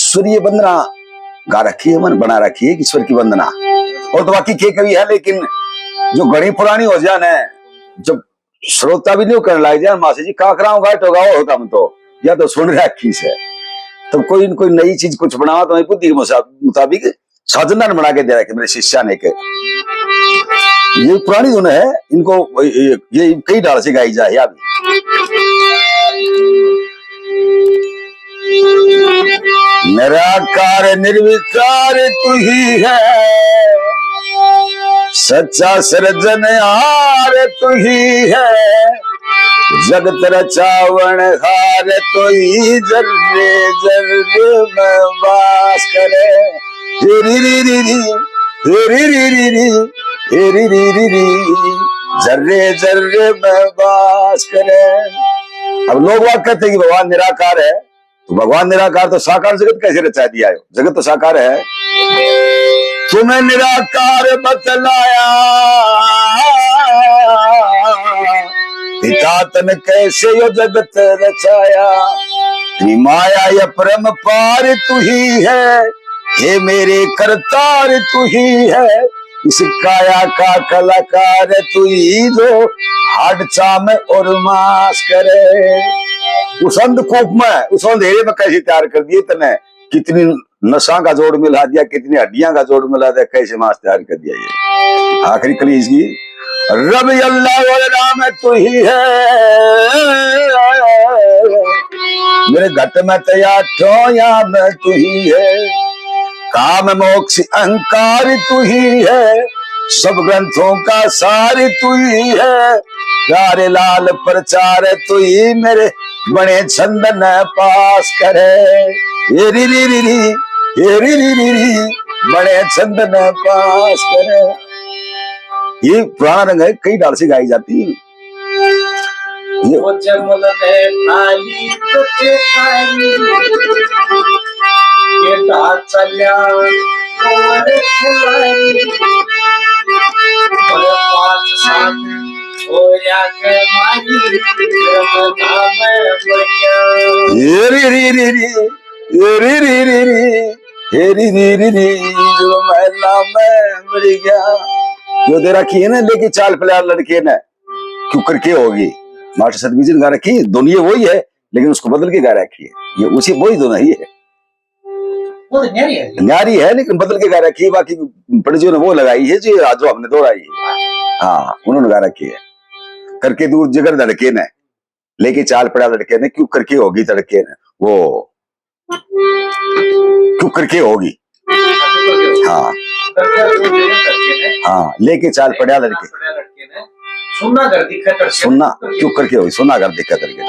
ईश्वरीय वंदना गा रखी है, मन बना रखी है ईश्वर की वंदना। और तो बाकी के कवि है, लेकिन जो घड़ी पुरानी हो जाए ना, जब श्रोता भी नहीं करने लग जाए मासी जी काकराओं घाट होगा वो होता हम तो या तो सुन रखी से, तो कोई नई चीज कुछ बनावा तो बुद्धि के मुताबिक साधना बना के दे रखे मेरे शिष्या ने के। ये पुरानी धुन है, इनको ये कई डाल से गाई जाए अभी। निराकार निर्विकार तू ही है, सच्चा सृजनहार तू ही है, जगत रचावन हार तू ही, जर्रे जर्रे में वास करे। री री री री री री री री री री री री, जर्रे जर्रे में वास करे। अब लोग बात कहते हैं कि भगवान निराकार है, तो भगवान निराकार तो साकार जगत कैसे रचा दिया है? जगत तो साकार है। तुम्हें निराकार बतलाया पिता तन कैसे यो जगत रचाया, माया या परम पार तू ही है, हे मेरे करतार तू ही है, इस काया का कलाकार तू ही, जो हाड चाम और मास करे। उस अंधकूप में, उस अंधेरे में कैसे तैयार कर दिए तने, कितनी नशा का जोड़ मिला दिया, कितनी हड्डियां का जोड़ मिला दिया, कैसे मास तैयार कर दिया। ये आखिरी कली इसकी, रब अल्लाह और राम तू ही है, मेरे घट में तैयार ठोया में तू ही है, काम मोक्ष अहंकार तू ही है, सब ग्रंथों का सार तू ही है, प्यारे लाल प्रचार तू ही, मेरे बड़े छंदन पास करे। ये री री री री ये री री री री, बड़े छंदन पास करे। ये पुराना रंग है, कई डाल से गाई जाती है। वो जमल में खाली तुझे खाली ये चल्या और खिलाई, और पांच साथ होया के मारी रमना में बढ़िया। ये री री री री ये री री री री ये री री री री, जो महिला में बढ़ गया। जो दे रखी है ना, लेके चाल प्यार लड़के ने क्यों करके होगी, मास्टर सतबीर जी ने गा रखी है। दुनिया वही है, लेकिन उसको बदल के गा रखी है। ये उसी वही दोनों ही है, वो तो न्यारी है लेकिन बदल के गा रखी है। बाकी पंडित ने वो लगाई है जो हमने दोहराई है। हाँ, उन्होंने गा रखी है। करके दूर जिगर लड़के ने, लेके चाल पड़ा लड़के ने, क्यों करके होगी तड़के ने, वो क्यों करके होगी। हाँ हाँ, लेके चाल पड़ा लड़के, सुनना कर दिक्कत, सुनना क्यों करके होगी, सुनना कर दिक्कत करके।